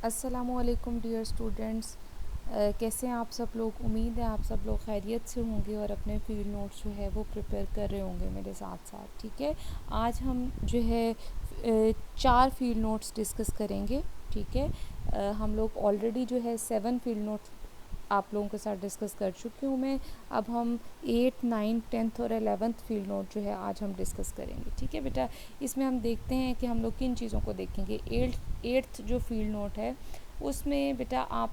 अस्सलामुअलैकुम dear students. कैसे हैं आप सब लोग। उम्मीद है आप सब लोग खैरियत से होंगे और अपने फील्ड नोट्स जो है वो प्रिपेयर कर रहे होंगे मेरे साथ साथ। ठीक है, आज हम जो है 4 फील्ड नोट्स डिस्कस करेंगे। ठीक है, हम लोग ऑलरेडी जो है 7 फील्ड नोट्स आप लोगों के साथ डिस्कस कर चुकी हूँ मैं। अब हम 8, 9, 10th और 11th फील्ड नोट जो है आज हम डिस्कस करेंगे। ठीक है बेटा, इसमें हम देखते हैं कि हम लोग किन चीज़ों को देखेंगे। एट्थ जो फील्ड नोट है उसमें बेटा आप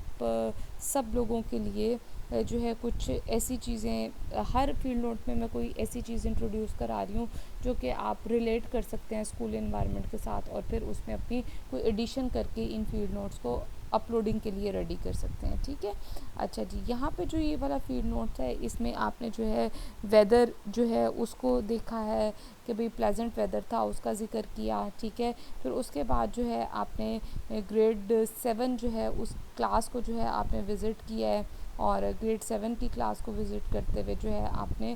सब लोगों के लिए जो है कुछ ऐसी चीज़ें, हर फील्ड नोट में मैं कोई ऐसी चीज़ इंट्रोड्यूस करा रही हूँ जो कि आप रिलेट कर सकते हैं स्कूल एनवायरनमेंट के साथ, और फिर उसमें अपनी कोई एडिशन करके इन फील्ड नोट्स को अपलोडिंग के लिए रेडी कर सकते हैं। ठीक है, अच्छा जी, यहाँ पे जो ये वाला फील्ड नोट्स है इसमें आपने जो है वेदर जो है उसको देखा है कि भाई प्लेजेंट वेदर था, उसका ज़िक्र किया। ठीक है, फिर उसके बाद जो है आपने ग्रेड 7 जो है उस क्लास को जो है आपने विज़िट किया है, और ग्रेड 7 की क्लास को विज़िट करते हुए जो है आपने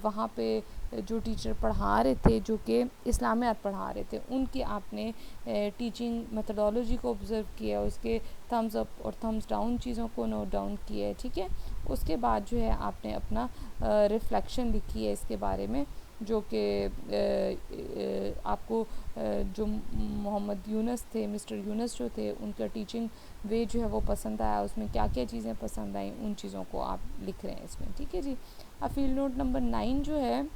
वहाँ पे जो टीचर पढ़ा रहे थे, जो कि इस्लामियात पढ़ा रहे थे, उनकी आपने टीचिंग मेथडोलॉजी को ऑब्ज़र्व किया, उसके थम्स अप और थम्स डाउन चीज़ों को नोट डाउन किया है। ठीक है, उसके बाद जो है आपने अपना रिफ्लेक्शन लिखी है इसके बारे में, जो कि आपको जो मोहम्मद यूनस थे, मिस्टर यूनस जो थे, उनका टीचिंग वे जो है वो पसंद आया, उसमें क्या क्या चीज़ें पसंद आई उन चीज़ों को आप लिख रहे हैं इसमें। ठीक है जी, अब फील्ड नोट नंबर 9 जो है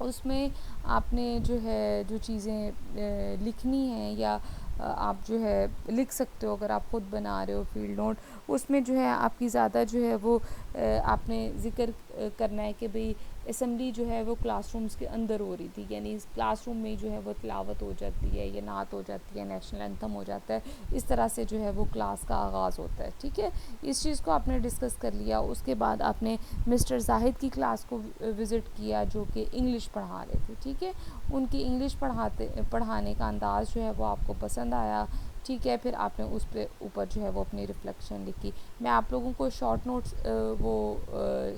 उसमें आपने जो है जो चीज़ें लिखनी है, या आप जो है लिख सकते हो अगर आप ख़ुद बना रहे हो फील्ड नोट, उसमें जो है आपकी ज़्यादा जो है वो आपने ज़िक्र करना है कि भाई असम्बली जो है वो क्लासरूम्स के अंदर हो रही थी, यानी इस क्लासरूम में जो है वो तिलावत हो जाती है, या नात हो जाती है, नेशनल एंथम हो जाता है, इस तरह से जो है वो क्लास का आगाज़ होता है। ठीक है, इस चीज़ को आपने डिस्कस कर लिया। उसके बाद आपने मिस्टर जाहिद की क्लास को विज़िट किया जो कि इंग्लिश पढ़ा रहे थे। ठीक है, उनकी इंग्लिश पढ़ाने का अंदाज़ जो है वो आपको पसंद आया। ठीक है, फिर आपने उस पे ऊपर जो है वो अपनी रिफ्लेक्शन लिखी। मैं आप लोगों को शॉर्ट नोट्स वो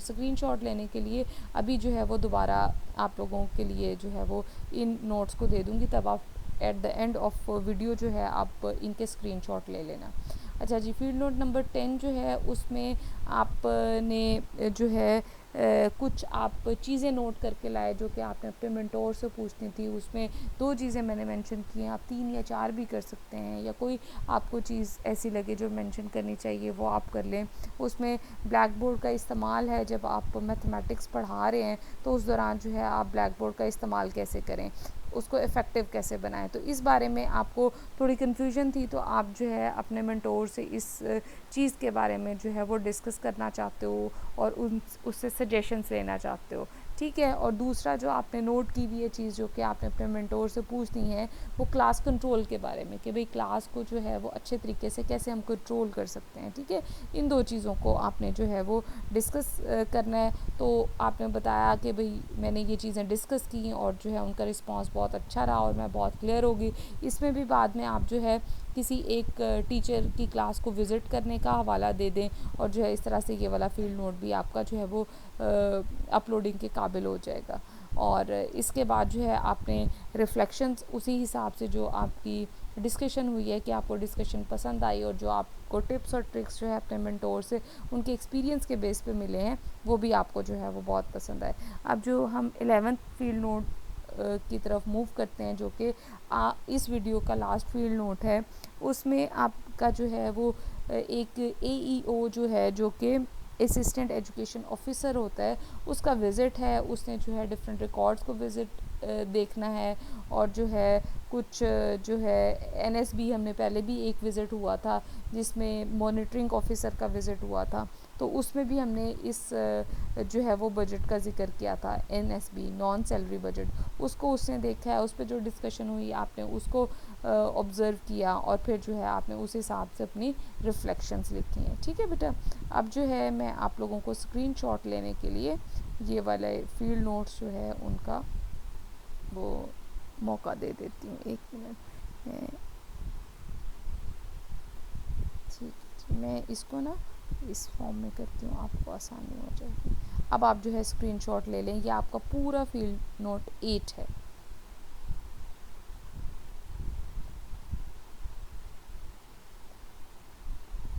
स्क्रीनशॉट लेने के लिए अभी जो है वो दोबारा आप लोगों के लिए जो है वो इन नोट्स को दे दूँगी, तब आप at the end of video जो है आप इनके स्क्रीनशॉट ले लेना। अच्छा जी, फील्ड नोट नंबर 10 जो है उसमें आपने जो है कुछ आप चीज़ें नोट करके लाए जो कि आपने अपने मेंटोर से पूछनी थी। उसमें 2 चीज़ें मैंने मेंशन की हैं, आप 3 या 4 भी कर सकते हैं, या कोई आपको चीज़ ऐसी लगे जो मेंशन करनी चाहिए वो आप कर लें। उसमें ब्लैक बोर्ड का इस्तेमाल है, जब आप मैथमेटिक्स पढ़ा रहे हैं तो उस दौरान जो है आप ब्लैक बोर्ड का इस्तेमाल कैसे करें, उसको इफ़ेक्टिव कैसे बनाएं। तो इस बारे में आपको थोड़ी कन्फ्यूजन थी, तो आप जो है अपने मेंटोर से इस चीज़ के बारे में जो है वो डिस्कस करना चाहते हो और उससे सजेशंस लेना चाहते हो। ठीक है, और दूसरा जो आपने नोट की हुई है चीज़ जो कि आपने अपने मेंटोर से पूछनी है, वो क्लास कंट्रोल के बारे में, कि भाई क्लास को जो है वो अच्छे तरीके से कैसे हम कंट्रोल कर सकते हैं। ठीक है, इन 2 चीज़ों को आपने जो है वो डिस्कस करना है। तो आपने बताया कि भाई मैंने ये चीज़ें डिस्कस की और जो है उनका रिस्पांस बहुत अच्छा रहा और मैं बहुत क्लियर होगी। इसमें भी बाद में आप जो है किसी एक टीचर की क्लास को विज़िट करने का हवाला दे दें, और जो है इस तरह से ये वाला फील्ड नोट भी आपका जो है वो अपलोडिंग के काबिल हो जाएगा। और इसके बाद जो है आपने रिफ्लेक्शंस उसी हिसाब से जो आपकी डिस्कशन हुई है कि आपको डिस्कशन पसंद आई, और जो आपको टिप्स और ट्रिक्स जो है अपने मेंटोर से उनके एक्सपीरियंस के बेस पे मिले हैं, वो भी आपको जो है वो बहुत पसंद आए। अब जो हम 11th फील्ड नोट की तरफ मूव करते हैं, जो कि इस वीडियो का लास्ट फील्ड नोट है, उसमें आपका जो है वो एक AEO जो है, जो कि असिस्टेंट एजुकेशन ऑफिसर होता है, उसका विज़िट है। उसने जो है डिफरेंट रिकॉर्ड्स को विज़िट देखना है, और जो है कुछ जो है NSB हमने पहले भी एक विज़िट हुआ था जिसमें मॉनिटरिंग ऑफिसर का विज़िट हुआ था, तो उसमें भी हमने इस जो है वो बजट का ज़िक्र किया था, NSB नॉन सैलरी बजट, उसको उसने देखा है, उस पर जो डिस्कशन हुई आपने उसको ऑब्ज़र्व किया, और फिर जो है आपने उस हिसाब से अपनी रिफ्लेक्शंस लिखी हैं। ठीक है बेटा, अब जो है मैं आप लोगों को स्क्रीनशॉट लेने के लिए ये वाले फील्ड नोट्स जो है उनका वो मौका दे देती हूँ। 1 मिनट में, ठीक है, मैं इसको ना इस फॉर्म में करती हूँ, आपको आसानी हो जाएगी। अब आप जो है स्क्रीनशॉट ले लें, ये आपका पूरा फील्ड नोट 8 है।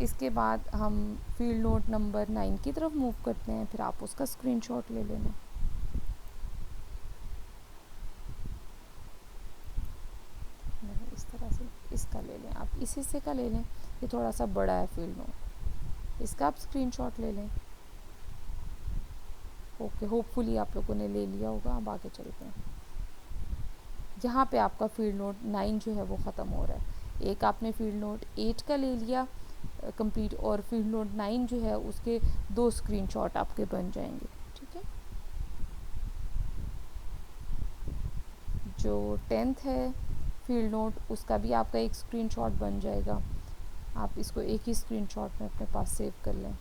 इसके बाद हम फील्ड नोट नंबर 9 की तरफ मूव करते हैं, फिर आप उसका स्क्रीनशॉट ले लेना। इस तरह से इसका ले लें, आप इस हिस्से का ले लें, ये थोड़ा सा बड़ा है फील्ड नोट, इसका आप स्क्रीनशॉट ले लें। ओके, होपफुली आप लोगों ने ले लिया होगा। अब आगे चलते हैं। यहाँ पे आपका फील्ड नोट 9 जो है वो ख़त्म हो रहा है। एक आपने फील्ड नोट 8 का ले लिया कंप्लीट, और फील्ड नोट 9 जो है उसके 2 स्क्रीनशॉट आपके बन जाएंगे। ठीक है, जो 10th है फील्ड नोट, उसका भी आपका एक स्क्रीनशॉट बन जाएगा। आप इसको एक ही स्क्रीनशॉट में अपने पास सेव कर लें।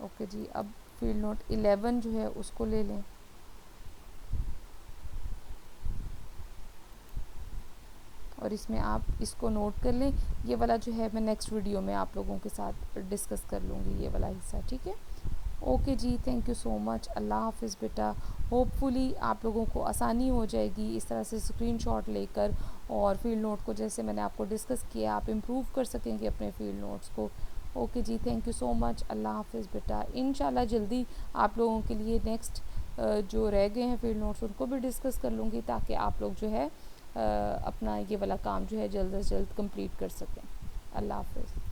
ओके जी, अब फील्ड नोट 11 जो है उसको ले लें। और इसमें आप इसको नोट कर लें। ये वाला जो है मैं नेक्स्ट वीडियो में आप लोगों के साथ डिस्कस कर लूँगी, ये वाला हिस्सा। ठीक है, ओके जी, थैंक यू सो मच। अल्लाह हाफिज़ बेटा। होपफुली आप लोगों को आसानी हो जाएगी इस तरह से स्क्रीनशॉट लेकर, और फील्ड नोट को जैसे मैंने आपको डिस्कस किया आप इम्प्रूव कर सकेंगे अपने फील्ड नोट्स को। ओके जी, थैंक यू सो मच। अल्लाह हाफिज़ बेटा। इंशाल्लाह जल्दी आप लोगों के लिए नेक्स्ट जो रह गए हैं फील्ड नोट्स उनको भी डिस्कस कर लूँगी, ताकि आप लोग जो है अपना ये वाला काम जो है जल्द से जल्द कंप्लीट कर सकें। अल्लाह हाफिज़।